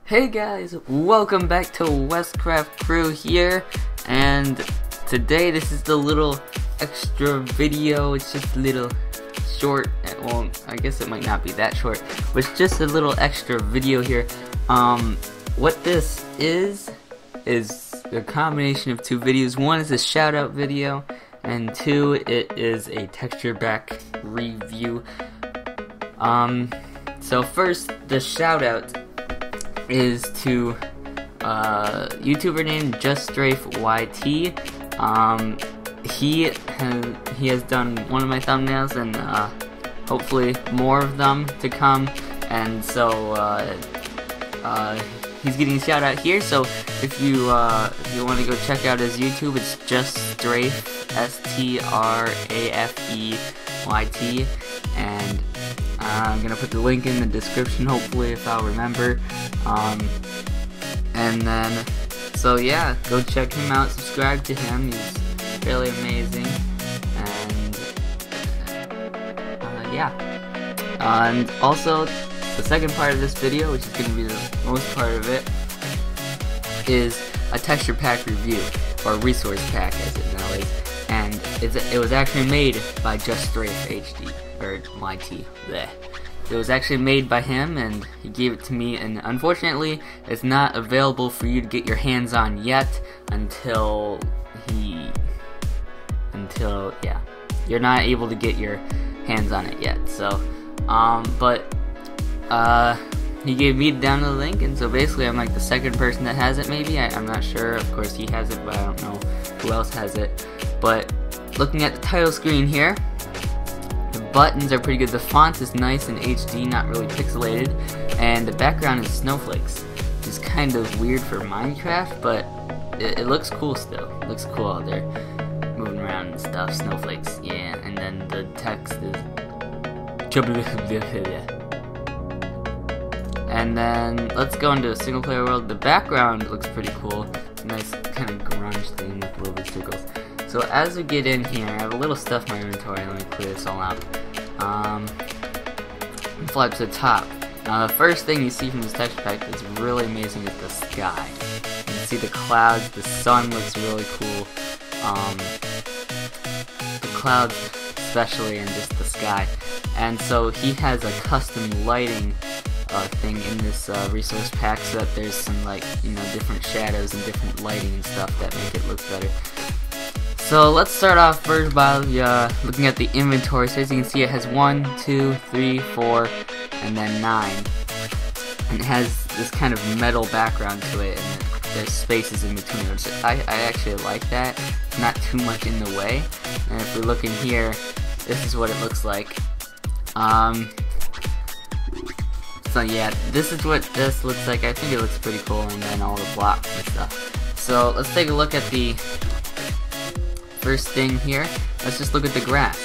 Hey guys, welcome back to WestCraftCrew here, and today this is the little extra video. It's just a little short, well, I guess it might not be that short, but it's just a little extra video here. What this is a combination of two videos. One is a shoutout video, and two, it is a texture pack review. So first, the shoutout is to YouTuber named JustStrafeYT. He has done one of my thumbnails, and hopefully more of them to come. And so he's getting a shout out here. So if you want to go check out his YouTube, it's JustStrafe, STRAFEYT, and I'm gonna put the link in the description, hopefully, if I'll remember. And then, so yeah, go check him out, subscribe to him, he's really amazing, and yeah. And also, the second part of this video, which is gonna be the most part of it, is a texture pack review, or resource pack as it now is, and it was actually made by JustStrafeYT, or YT, bleh. It was actually made by him, and he gave it to me, and unfortunately it's not available for you to get your hands on yet until yeah, you're not able to get your hands on it yet. So he gave me the download link, and so basically I'm like the second person that has it, maybe. I'm not sure. Of course he has it, but I don't know who else has it. But looking at the title screen here, the buttons are pretty good. The font is nice and HD, not really pixelated, and the background is snowflakes, which is kind of weird for Minecraft, but it looks cool still. It looks cool out there, moving around and stuff. Snowflakes, yeah. And then the text is, and then let's go into a single player world. The background looks pretty cool. It's a nice kind of grunge thing with little bit of circles. So as we get in here, I have a little stuff in my inventory. Let me clear this all out. Fly up to the top. The first thing you see from this texture pack that's really amazing is the sky. You can see the clouds, the sun looks really cool. The clouds especially, and just the sky. And so he has a custom lighting thing in this resource pack, so that there's some, like, you know, different shadows and different lighting and stuff that make it look better. So let's start off first by looking at the inventory. So as you can see, it has 1, 2, 3, 4, and then 9. And it has this kind of metal background to it, and there's spaces in between, which I actually like that. It's not too much in the way. And if we look in here, this is what it looks like. So yeah, this is what this looks like. I think it looks pretty cool, and then all the blocks and stuff. So let's take a look at the first thing here. Let's just look at the grass.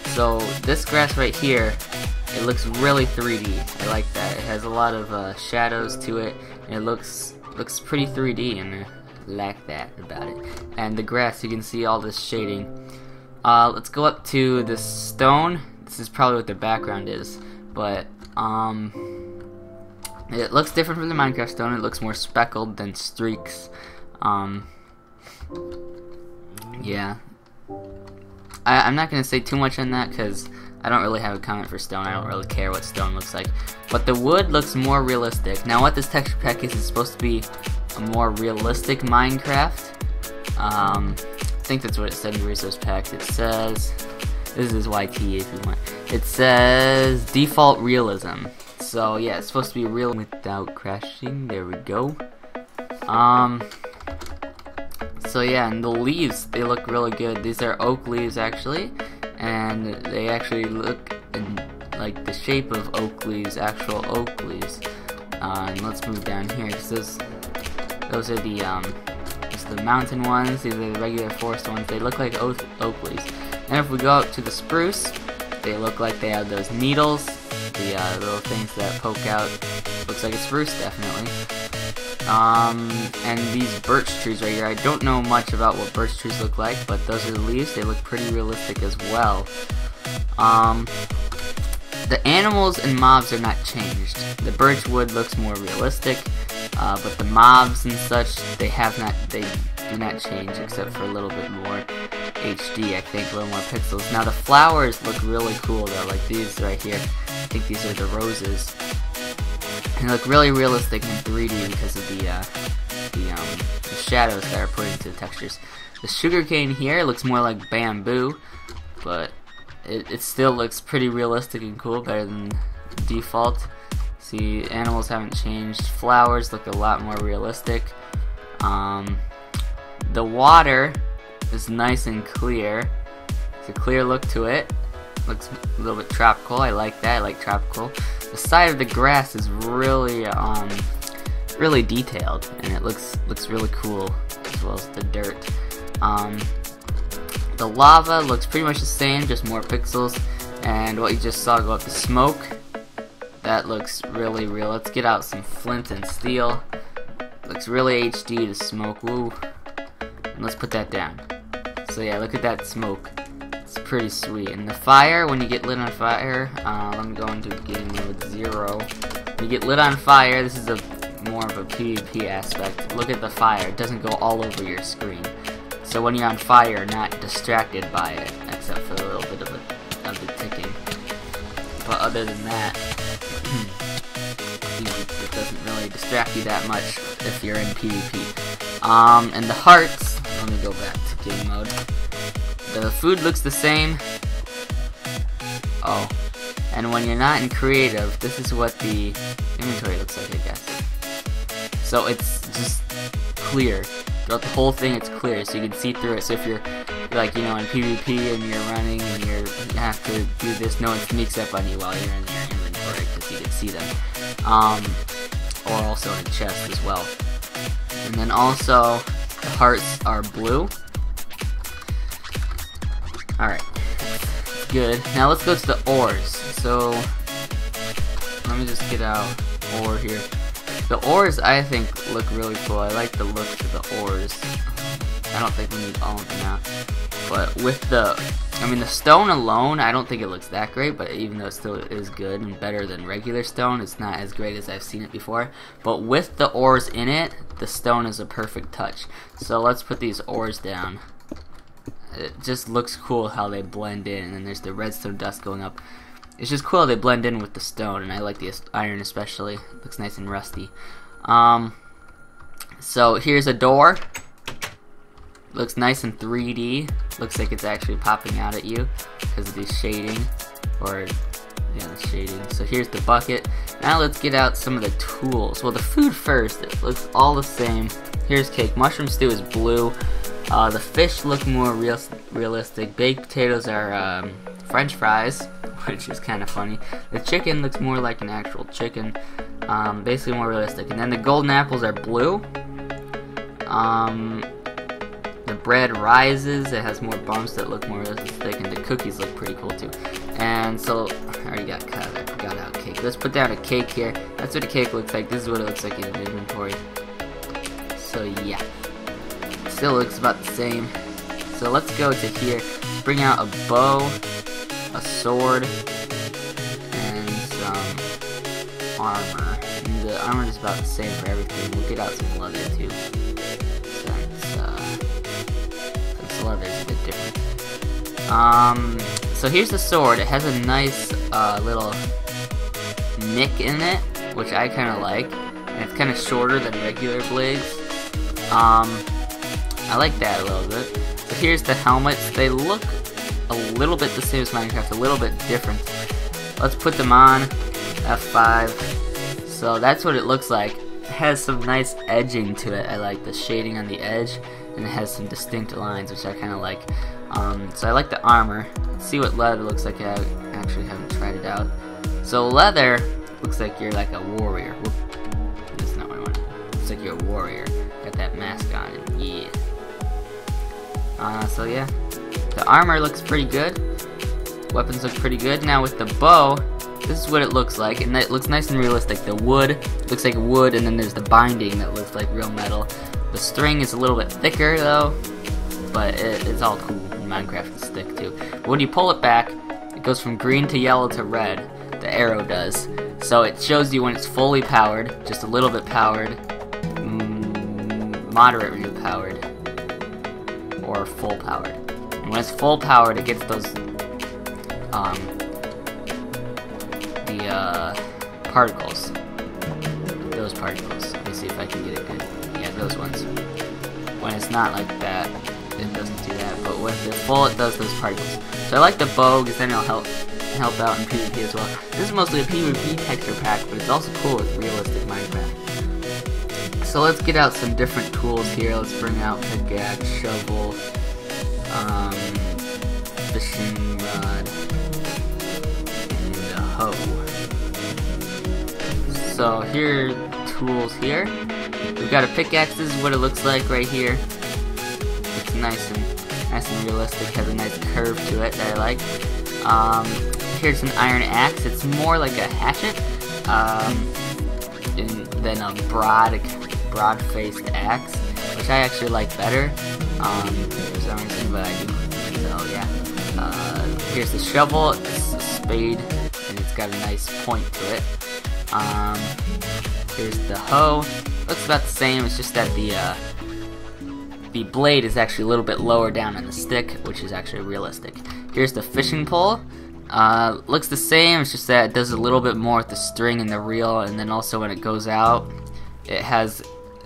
So this grass right here, it looks really 3D. I like that. It has a lot of shadows to it, and it looks pretty 3D, and I like that about it. And the grass, you can see all this shading. Let's go up to the stone. This is probably what the background is, but it looks different from the Minecraft stone. It looks more speckled than streaks. Yeah. I'm not going to say too much on that because I don't really have a comment for stone. I don't really care what stone looks like. But the wood looks more realistic. Now what this texture pack is supposed to be a more realistic Minecraft. I think that's what it said in the resource pack. It says, this is YT if you want. It says default realism. So yeah, it's supposed to be real without crashing. There we go. So yeah, and the leaves, they look really good. These are oak leaves actually, and they actually look in like the shape of oak leaves, actual oak leaves. And let's move down here, because those are the just the mountain ones. These are the regular forest ones. They look like oak leaves. And if we go up to the spruce, they look like they have those needles, the little things that poke out. Looks like a spruce, definitely. And these birch trees right here, I don't know much about what birch trees look like, but those are the leaves. They look pretty realistic as well. The animals and mobs are not changed. The birch wood looks more realistic. but the mobs and such, they do not change except for a little bit more HD, I think, a little more pixels. Now the flowers look really cool though, like these right here. I think these are the roses. And they look really realistic in 3D because of the shadows that are put into the textures. The sugarcane here looks more like bamboo, but it still looks pretty realistic and cool, better than default. See, animals haven't changed. Flowers look a lot more realistic. The water is nice and clear. It's a clear look to it. Looks a little bit tropical. I like that. I like tropical. The side of the grass is really really detailed, and it looks really cool, as well as the dirt. The lava looks pretty much the same, just more pixels. And what you just saw go up the smoke, that looks really real. Let's get out some flint and steel. Looks really HD, the smoke. Woo. And let's put that down. So yeah, look at that smoke. It's pretty sweet. And the fire, when you get lit on fire, let me go into game mode 0. When you get lit on fire, this is more of a PvP aspect. Look at the fire. It doesn't go all over your screen. So when you're on fire, you're not distracted by it, except for a little bit of the ticking. But other than that, it doesn't really distract you that much if you're in PvP. And the hearts, let me go back to game mode. The food looks the same. Oh, and when you're not in creative, this is what the inventory looks like, I guess. So it's just clear. Throughout the whole thing, it's clear, so you can see through it. So if you're, like, you know, in PvP and you're running and you have to do this, no one sneaks up on you while you're in your inventory because you can see them. Or also in a chest as well. And then also, the hearts are blue. Alright, good. Now let's go to the ores. So, let me just get out ore here. The ores, I think, look really cool. I like the look of the ores. I don't think we need all of them now. But with the stone alone, I don't think it looks that great, but even though it still is good and better than regular stone, it's not as great as I've seen it before. But with the ores in it, the stone is a perfect touch. So let's put these ores down. It just looks cool how they blend in, and then there's the redstone dust going up. It's just cool how they blend in with the stone, and I like the iron especially. It looks nice and rusty. So here's a door. Looks nice in 3D. Looks like it's actually popping out at you because of the shading, or yeah, the shading. So here's the bucket. Now let's get out some of the tools. Well, the food first. It looks all the same. Here's cake. Mushroom stew is blue. The fish look more realistic. Baked potatoes are French fries, which is kind of funny. The chicken looks more like an actual chicken, basically more realistic. And then the golden apples are blue. The bread rises. It has more bumps that look more realistic, and the cookies look pretty cool too. And so I already got out cake. Let's put down a cake here. That's what a cake looks like. This is what it looks like in the inventory. So yeah. Still looks about the same. So let's go to here. Let's bring out a bow, a sword, and some armor. And the armor is about the same for everything. We'll get out some leather too, since leather is a bit different. So here's the sword. It has a nice little nick in it, which I kind of like, and it's kind of shorter than regular blades. I like that a little bit. So here's the helmets. They look a little bit the same as Minecraft, a little bit different. Let's put them on. F5. So that's what it looks like. It has some nice edging to it. I like the shading on the edge, and it has some distinct lines, which I kind of like. So I like the armor. Let's see what leather looks like. I actually haven't tried it out. So leather looks like you're like a warrior. Whoop. That's not what I want. Looks like you're a warrior. Got that mask on, and yeah. So yeah, the armor looks pretty good. Weapons look pretty good. Now with the bow, this is what it looks like, and it looks nice and realistic. The wood looks like wood, and then there's the binding that looks like real metal. The string is a little bit thicker though, but it's all cool in Minecraft to stick to. But when you pull it back, it goes from green to yellow to red. The arrow does. So it shows you when it's fully powered, just a little bit powered, moderate repowered or full powered. And when it's full powered, it gets those particles. Those particles. Let me see if I can get it good. Yeah, those ones. When it's not like that, it doesn't do that. But when it's full, it does those particles. So I like the bow because then it'll help out in PvP as well. This is mostly a PvP texture pack, but it's also cool with realistic Minecraft. So let's get out some different tools here. Let's bring out pickaxe, shovel, fishing rod, and a hoe. So here are tools here. We've got a pickaxe. This is what it looks like right here. It's nice and realistic. Has a nice curve to it that I like. Here's an iron axe. It's more like a hatchet than a broad-faced axe, which I actually like better for some reason, but I do. So yeah. Here's the shovel. It's a spade, and it's got a nice point to it. Here's the hoe. Looks about the same. It's just that the blade is actually a little bit lower down on the stick, which is actually realistic. Here's the fishing pole. Looks the same, it's just that it does a little bit more with the string and the reel, and then also when it goes out,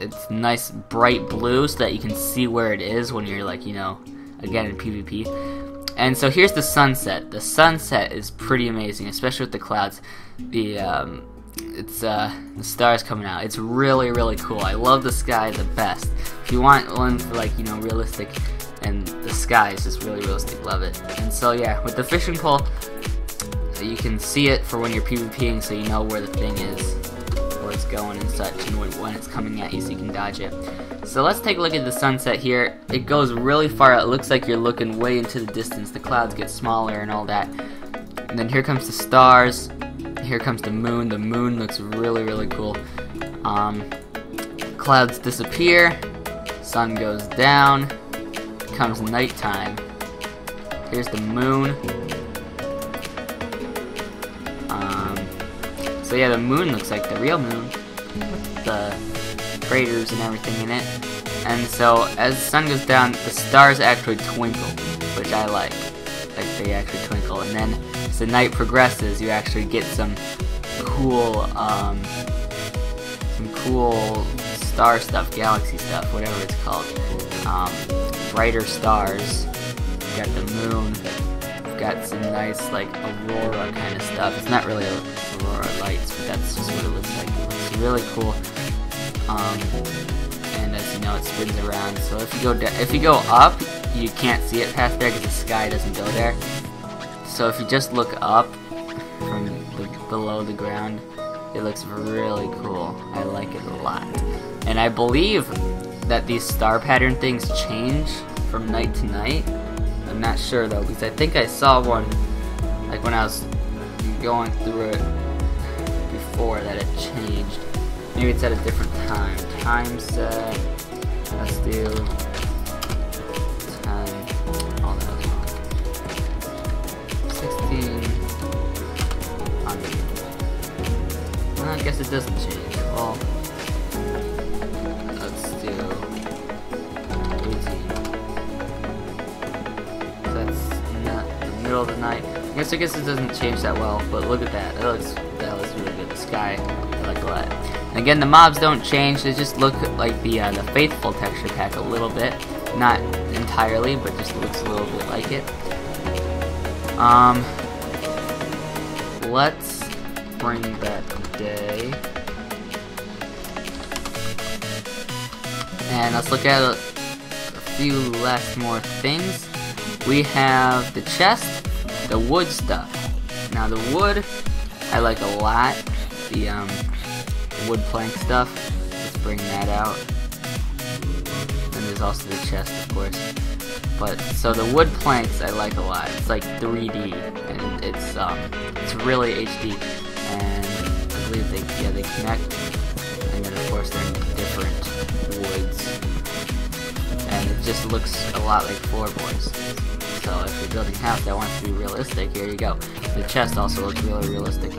it's nice bright blue so that you can see where it is when you're like, you know, again in PvP. And so here's the sunset. The sunset is pretty amazing, especially with the clouds. The stars coming out. It's really, really cool. I love the sky the best. If you want one for like, you know, realistic, and the sky is just really realistic, love it. And so yeah, with the fishing pole, you can see it for when you're PvPing, so you know where the thing is, where it's going and such, and when it's coming at you, so you can dodge it. So let's take a look at the sunset here. It goes really far out. It looks like you're looking way into the distance. The clouds get smaller and all that. And then here comes the stars. Here comes the moon. The moon looks really, really cool. Clouds disappear. Sun goes down. Comes nighttime. Here's the moon. So yeah, the moon looks like the real moon, with the craters and everything in it. And so as the sun goes down, the stars actually twinkle, which I like. Like they actually twinkle. And then as the night progresses, you actually get some cool star stuff, galaxy stuff, whatever it's called. Brighter stars. We've got the moon. We've got some nice like aurora kind of stuff. It's not really aurora lights, but that's just what it looks like. It looks really cool. And as you know, it spins around. So if you go up, you can't see it past there because the sky doesn't go there. So if you just look up from below the ground, it looks really cool. I like it a lot. And I believe that these star pattern things change from night to night. I'm not sure though, because I think I saw one like when I was going through it before that it changed. Maybe it's at a different time. Time set. Let's do time. Oh, that was wrong. 1600. Well, I guess it doesn't change. Well, let's do 18. So that's not the middle of the night. I guess it doesn't change that well, but look at that. That looks really good. The sky, I like a lot. And again, the mobs don't change. They just look like the faithful texture pack a little bit, not entirely, but just looks a little bit like it. Let's bring back day, and let's look at a few more things. We have the chest, the wood stuff. Now the wood, I like a lot. The wood plank stuff. Let's bring that out. And there's also the chest, of course. But so the wood planks I like a lot. It's like 3D, and it's really HD. And I believe they connect. And then of course they're in different woods. And it just looks a lot like floorboards. So if you're building a house that wants to be realistic, here you go. The chest also looks really realistic.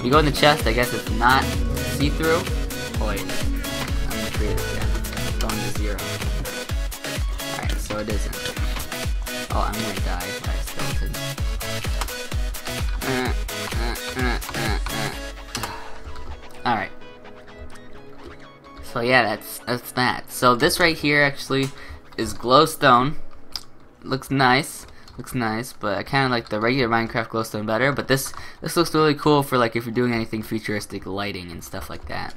You go in the chest, I guess it's not see-through. Oh wait, I'm gonna create it again. Go going to 0. Alright, so it isn't. Oh, I'm gonna die by a skeleton. Alright. So yeah, that's that. So this right here actually is glowstone. Looks nice, but I kind of like the regular Minecraft glowstone better. But this looks really cool for like if you're doing anything futuristic, lighting and stuff like that.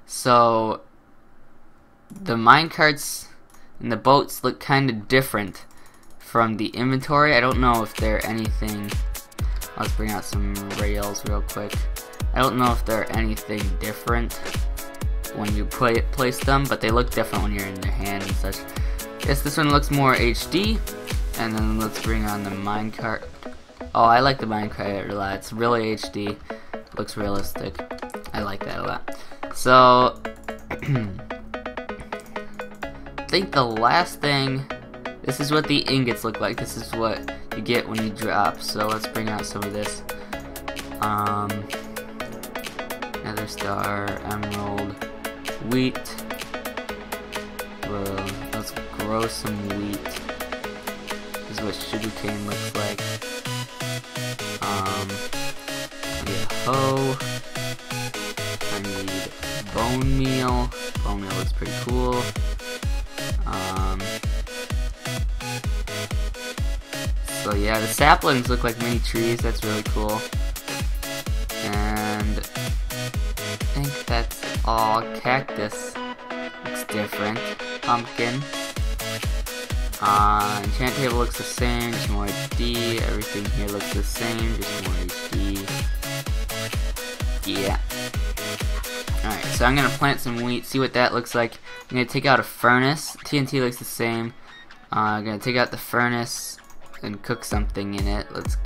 So the minecarts and the boats look kind of different from the inventory. I don't know if they're anything. Let's bring out some rails real quick. I don't know if they're anything different when you place them, but they look different when you're in your hand and such. Yes, this one looks more HD. And then let's bring on the minecart. Oh, I like the minecart a lot. It's really HD. Looks realistic. I like that a lot. So I think the last thing, this is what the ingots look like. This is what you get when you drop. So let's bring out some of this. Nether star, emerald, wheat. Let's grow some wheat. This is what sugarcane looks like. Need a hoe. I need bone meal. Bone meal looks pretty cool. So yeah, the saplings look like mini trees. That's really cool. And I think that's all. Cactus looks different. Pumpkin. Enchant table looks the same, just more HD. Everything here looks the same, just more HD. Yeah. Alright, so I'm gonna plant some wheat, see what that looks like. I'm gonna take out a furnace. TNT looks the same. I'm gonna take out the furnace and cook something in it. Let's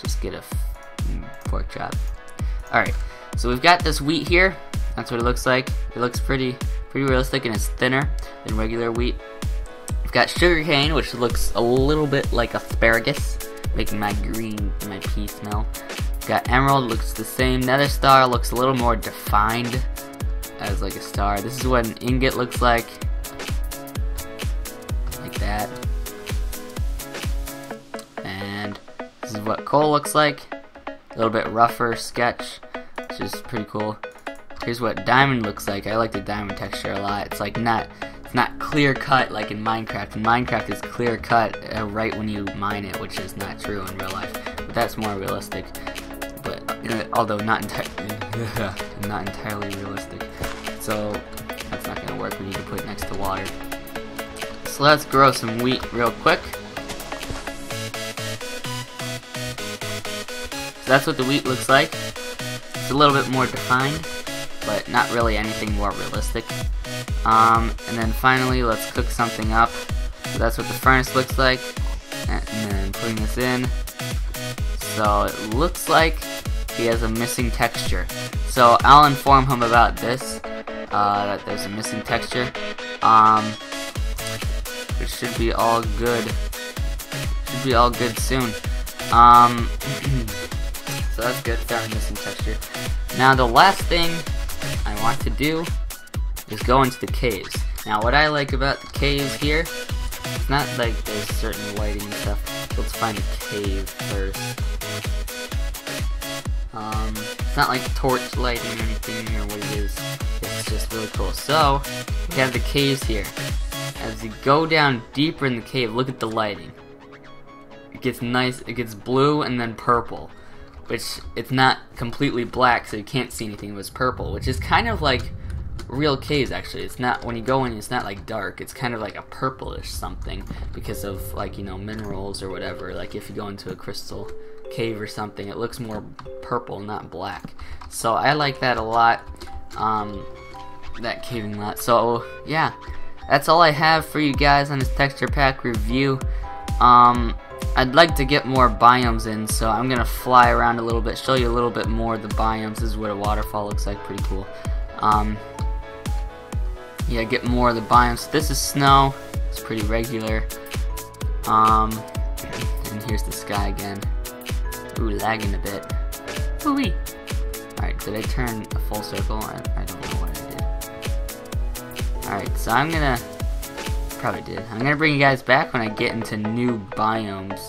just get a pork chop. Alright, so we've got this wheat here. That's what it looks like. It looks pretty realistic, and it's thinner than regular wheat. We've got sugarcane, which looks a little bit like asparagus, making my pea smell. We've got emerald, looks the same. Nether star looks a little more defined as like a star. This is what an ingot looks like that. And this is what coal looks like. A little bit rougher sketch, which is pretty cool. Here's what diamond looks like. I like the diamond texture a lot. It's like it's not clear cut like in Minecraft. In Minecraft it's clear cut right when you mine it, which is not true in real life. But that's more realistic. But although not entirely realistic. So that's not gonna work. We need to put it next to water. So let's grow some wheat real quick. So that's what the wheat looks like. It's a little bit more defined, but not really anything more realistic. And then finally, let's cook something up. So that's what the furnace looks like. And then putting this in. So it looks like he has a missing texture. So I'll inform him about this, that there's a missing texture. It should be all good. Should be all good soon. So that's good, found a missing texture. Now the last thing I want to do is go into the caves. Now what I like about the caves here, it's not like there's certain lighting and stuff. Let's find a cave first. It's not like torch lighting or anything or what it is. It's just really cool. So we have the caves here. As you go down deeper in the cave, look at the lighting. It gets nice, it gets blue and then purple. Which, it's not completely black, so you can't see anything, but it's purple, which is kind of like real caves, actually. It's not, when you go in, it's not like dark, it's kind of like a purplish something, because of, like, you know, minerals or whatever. Like, if you go into a crystal cave or something, it looks more purple, not black. So, I like that a lot, that caving lot. So, yeah, that's all I have for you guys on this texture pack review. I'd like to get more biomes in, so I'm gonna fly around a little bit, show you a little bit more of the biomes. This is what a waterfall looks like, pretty cool. Yeah, get more of the biomes. This is snow, it's pretty regular. And here's the sky again. Ooh, lagging a bit. Ooh-wee. Alright, did I turn a full circle? I don't Alright, so I'm gonna bring you guys back when I get into new biomes,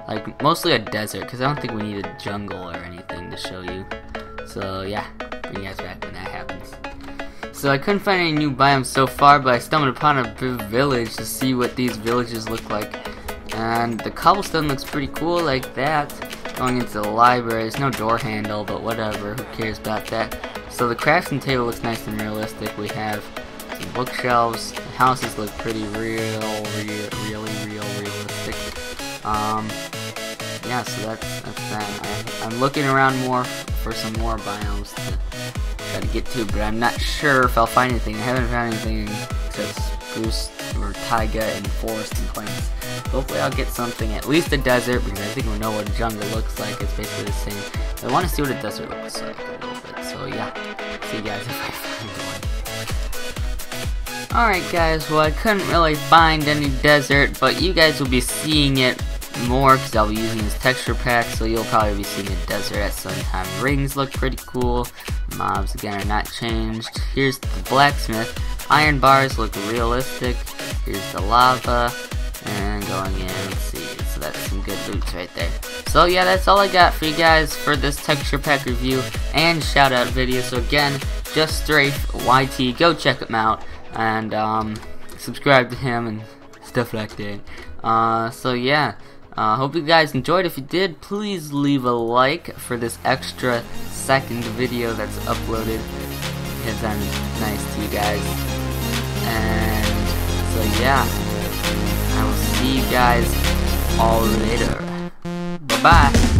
like mostly a desert, because I don't think we need a jungle or anything to show you. So yeah, bring you guys back when that happens. So I couldn't find any new biomes so far, but I stumbled upon a village to see what these villages look like. And the cobblestone looks pretty cool like that. Going into the library, there's no door handle, but whatever, who cares about that. So the crafting table looks nice and realistic. We have some bookshelves. The houses look pretty really realistic. Yeah, so that's that. I'm looking around more for some more biomes to try to get to, but I'm not sure if I'll find anything. I haven't found anything except spruce or taiga and forest and plains. Hopefully I'll get something, at least a desert, because I think we know what a jungle looks like. It's basically the same. I want to see what a desert looks like a little bit. So yeah, see you guys if I find one. Alright guys, well I couldn't really find any desert, but you guys will be seeing it more because I'll be using this texture pack, so you'll probably be seeing a desert at some time. Rings look pretty cool. Mobs again are not changed. Here's the blacksmith. Iron bars look realistic. Here's the lava. And going in, let's see, so that's some good loot right there. So yeah, that's all I got for you guys for this texture pack review and shout out video. So again, JustStrafeYT, go check him out and subscribe to him and stuff like that. So yeah, hope you guys enjoyed. If you did, please leave a like for this extra second video that's uploaded, because I'm nice to you guys. And so yeah, I will see you guys all later. Bye-bye.